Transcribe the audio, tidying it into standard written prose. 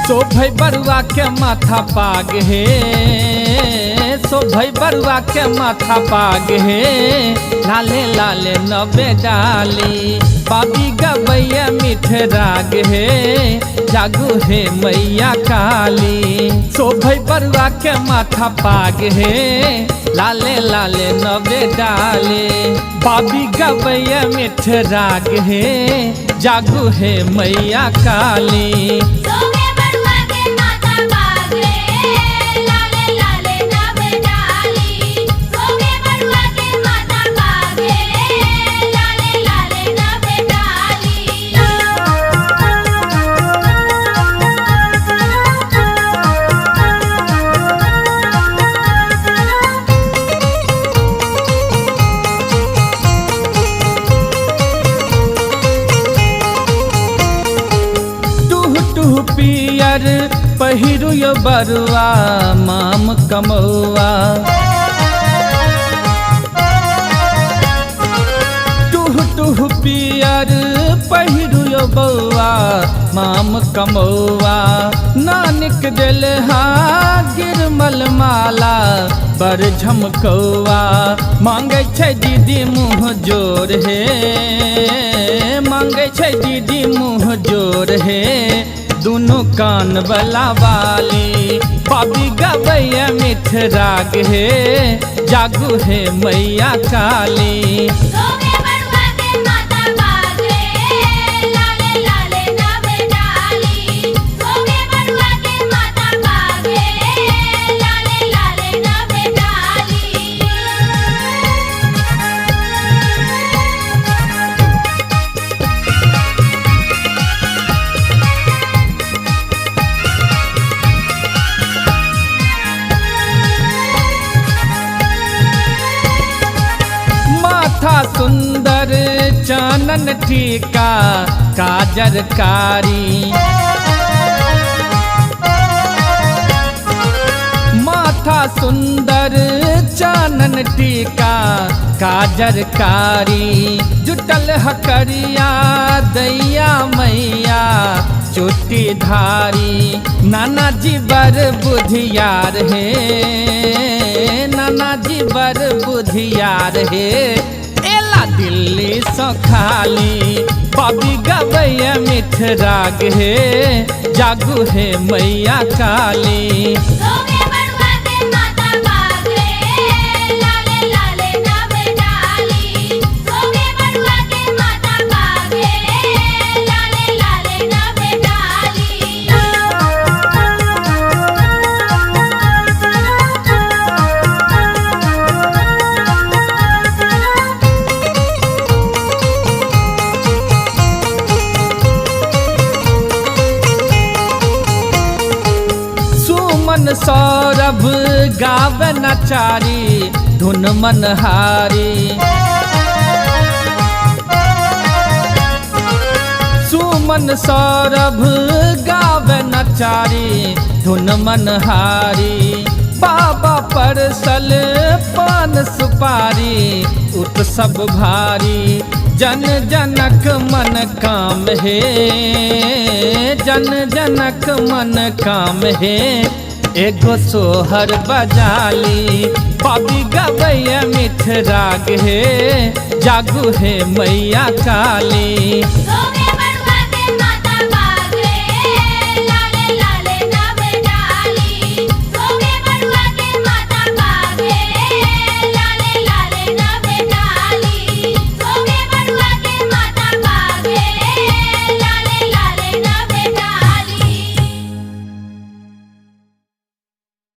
शोभै बरुआ के माथा पाग हे, शोभै बरुआ के माथा पाग हे, लाले लाले नबे डाली बाबी गबैया मीठ राग हे, जागू हे मैया काली। शोभै बरुआ के माथा पाग हे, लाले लाले नबे डाले बाबी गबैया मीठ राग हे, जागू हे मैया काली। पियर पहिरु यो बरुआ माम कमौआ, टूह टूह पियर पहिरु यो बउआ माम कमौआ। नानिक दिल हा गिरमल माला बर झमकौआ, मांगे छै दीदी मुँह जोर हे, मांगे छै दीदी मुँह जोर हे, दोनों कान बला वाली बाबी गबैया मीठ राग हे, जागू हे मैया काली। सुंदर चानन टीका काजर कारी, माथा सुंदर चानन टीका काजर कारी। जुटल हकरिया दैया मैया चोटी धारी, नाना जी बर बुधियार हे, नाना जी बर बुधियार हे, दिल्ली सो खाली बाबी गबैया मीठ राग हे, जागू हे मैया काली। मन सौरभ गावे नचारी धुन मनहारी, सुमन सौरभ गावे नचारी धुन मनहारी। बाबा परसल पान सुपारी उत्सव भारी, जन जनक मन काम हे, जन जनक मन काम हे, एगो सोहर बजाली बाबी गबैया मीठ राग हे, जागू हे मैया काली।